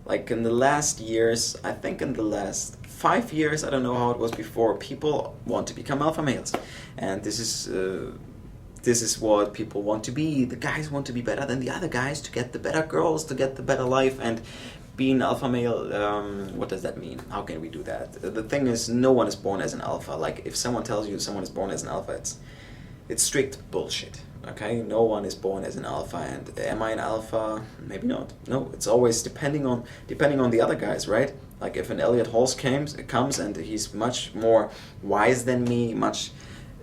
Like in the last years, I think in the last 5 years, I don't know how it was before, people want to become alpha males. And this is what people want to be. The guys want to be better than the other guys to get the better girls, to get the better life. And being alpha male, what does that mean? How can we do that? The thing is, no one is born as an alpha. Like, if someone tells you someone is born as an alpha, it's strict bullshit. Okay, no one is born as an alpha. And am I an alpha? Maybe not. No, it's always depending on the other guys, right? Like, if an Elliot Halls comes and he's much more wise than me,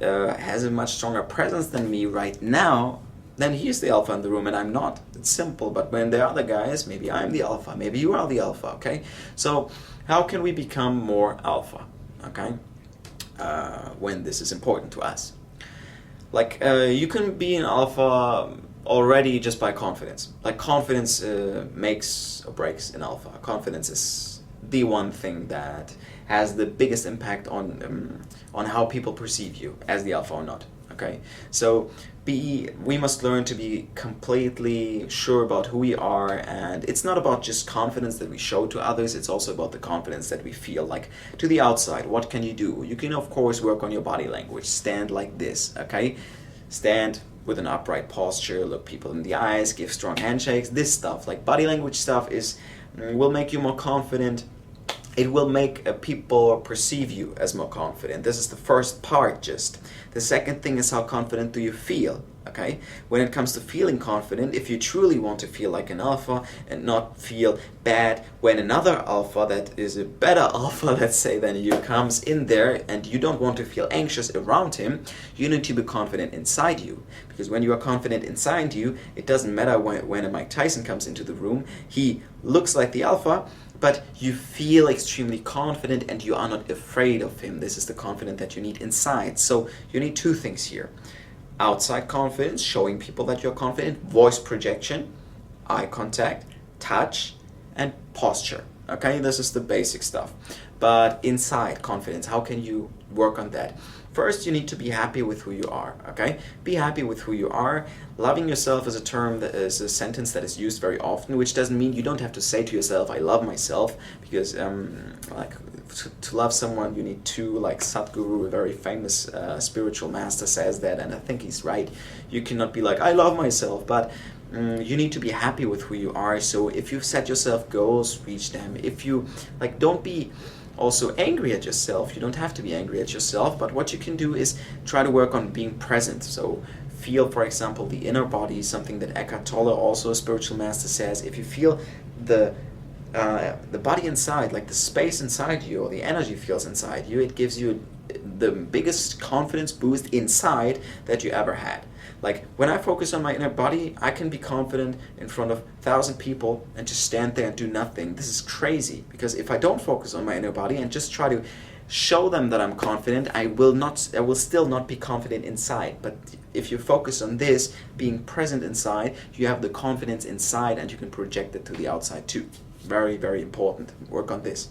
has a much stronger presence than me right now, then he's the alpha in the room and I'm not. It's simple. But when there are other guys, maybe I'm the alpha, maybe you are the alpha. Okay, so how can we become more alpha? Okay, when this is important to us. Like, you can be an alpha already just by confidence. Like, confidence makes or breaks an alpha. Confidence is the one thing that has the biggest impact on how people perceive you as the alpha or not. Okay, so we must learn to be completely sure about who we are, and it's not about just confidence that we show to others, it's also about the confidence that we feel. Like, to the outside, what can you do? You can, of course, work on your body language. Stand like this, okay? Stand with an upright posture, look people in the eyes, give strong handshakes. This stuff, like body language stuff, will make you more confident. It will make people perceive you as more confident. This is the first part just. The second thing is, how confident do you feel? Okay? When it comes to feeling confident, if you truly want to feel like an alpha and not feel bad when another alpha that is a better alpha, let's say, than you comes in there, and you don't want to feel anxious around him, you need to be confident inside you. Because when you are confident inside you, it doesn't matter when a Mike Tyson comes into the room, he looks like the alpha, but you feel extremely confident and you are not afraid of him. This is the confidence that you need inside. So you need two things here. Outside confidence, showing people that you're confident, voice projection, eye contact, touch, and posture. Okay, this is the basic stuff. But inside confidence, how can you work on that? First, you need to be happy with who you are, okay? Be happy with who you are. Loving yourself is a term that is a sentence that is used very often, which doesn't mean you don't have to say to yourself, I love myself, because to love someone, you need to, like Sadhguru, a very famous spiritual master, says that, and I think he's right. You cannot be like, I love myself, but you need to be happy with who you are. So if you've set yourself goals, reach them. If you, don't be also angry at yourself. You don't have to be angry at yourself, but what you can do is try to work on being present. So feel, for example, the inner body, something that Eckhart Tolle, also a spiritual master, says. If you feel the body inside, like the space inside you, or the energy feels inside you, it gives you the biggest confidence boost inside that you ever had. Like, when I focus on my inner body, I can be confident in front of 1,000 people and just stand there and do nothing. This is crazy, because if I don't focus on my inner body and just try to show them that I'm confident, I will still not be confident inside. But if you focus on this, being present inside, you have the confidence inside and you can project it to the outside too. Very, very important. Work on this.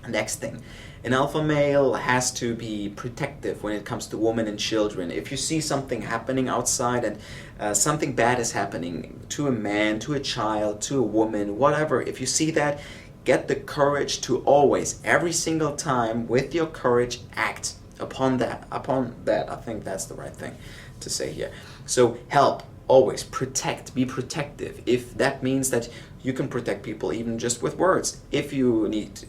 Next thing. An alpha male has to be protective when it comes to women and children. If you see something happening outside and something bad is happening to a man, to a child, to a woman, whatever, if you see that, get the courage to always, every single time, with your courage, act upon that. I think that's the right thing to say here. So help, always, protect, be protective. If that means that you can protect people even just with words. If you need,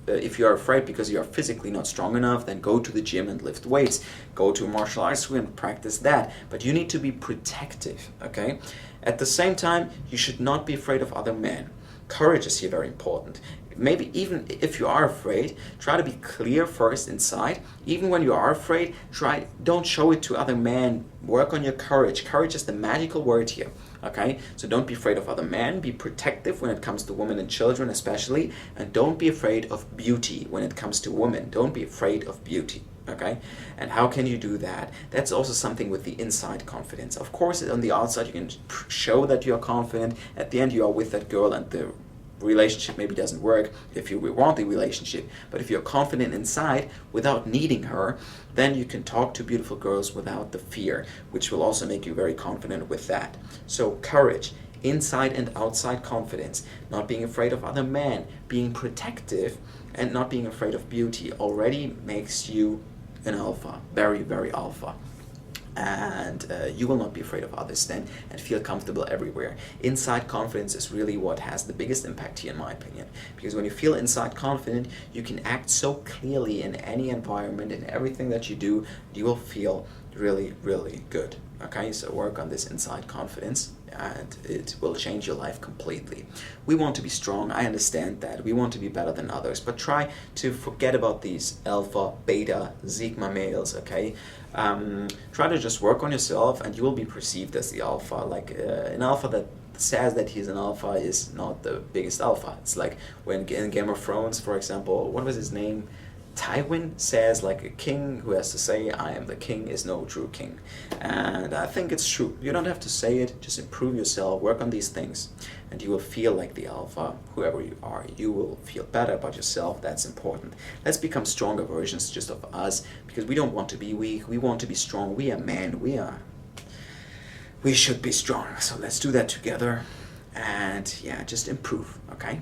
if you're afraid because you're physically not strong enough, then go to the gym and lift weights. Go to a martial arts school and practice that. But you need to be protective, okay? At the same time, you should not be afraid of other men. Courage is here very important. Maybe even if you are afraid, try to be clear first inside. Even when you are afraid, don't show it to other men. Work on your courage. Courage is the magical word here. Okay, so don't be afraid of other men. Be protective when it comes to women and children especially, and don't be afraid of beauty when it comes to women. Don't be afraid of beauty. Okay, and how can you do that? That's also something with the inside confidence. Of course, on the outside you can show that you are confident. At the end, you are with that girl, and the relationship maybe doesn't work if you want the relationship. But if you're confident inside without needing her, then you can talk to beautiful girls without the fear, which will also make you very confident with that. So courage, Inside and outside confidence, not being afraid of other men, being protective, and not being afraid of beauty already makes you an alpha, very, very alpha. And you will not be afraid of others then and feel comfortable everywhere. Inside confidence is really what has the biggest impact here, in my opinion, because when you feel inside confident, you can act so clearly in any environment, in everything that you do. You will feel really, really good. Okay, so work on this inside confidence and it will change your life completely. We want to be strong, I understand that. We want to be better than others, but try to forget about these alpha, beta, sigma males, okay? Try to just work on yourself and you will be perceived as the alpha. Like an alpha that says that he's an alpha is not the biggest alpha. It's like when in Game of Thrones, for example, what was his name? Tywin says, like, a king who has to say, I am the king, is no true king. And I think it's true. You don't have to say it, just improve yourself, work on these things, and you will feel like the alpha, whoever you are. You will feel better about yourself, that's important. Let's become stronger versions just of us, because we don't want to be weak, we want to be strong. We are men, we should be strong. So let's do that together, and yeah, just improve, okay?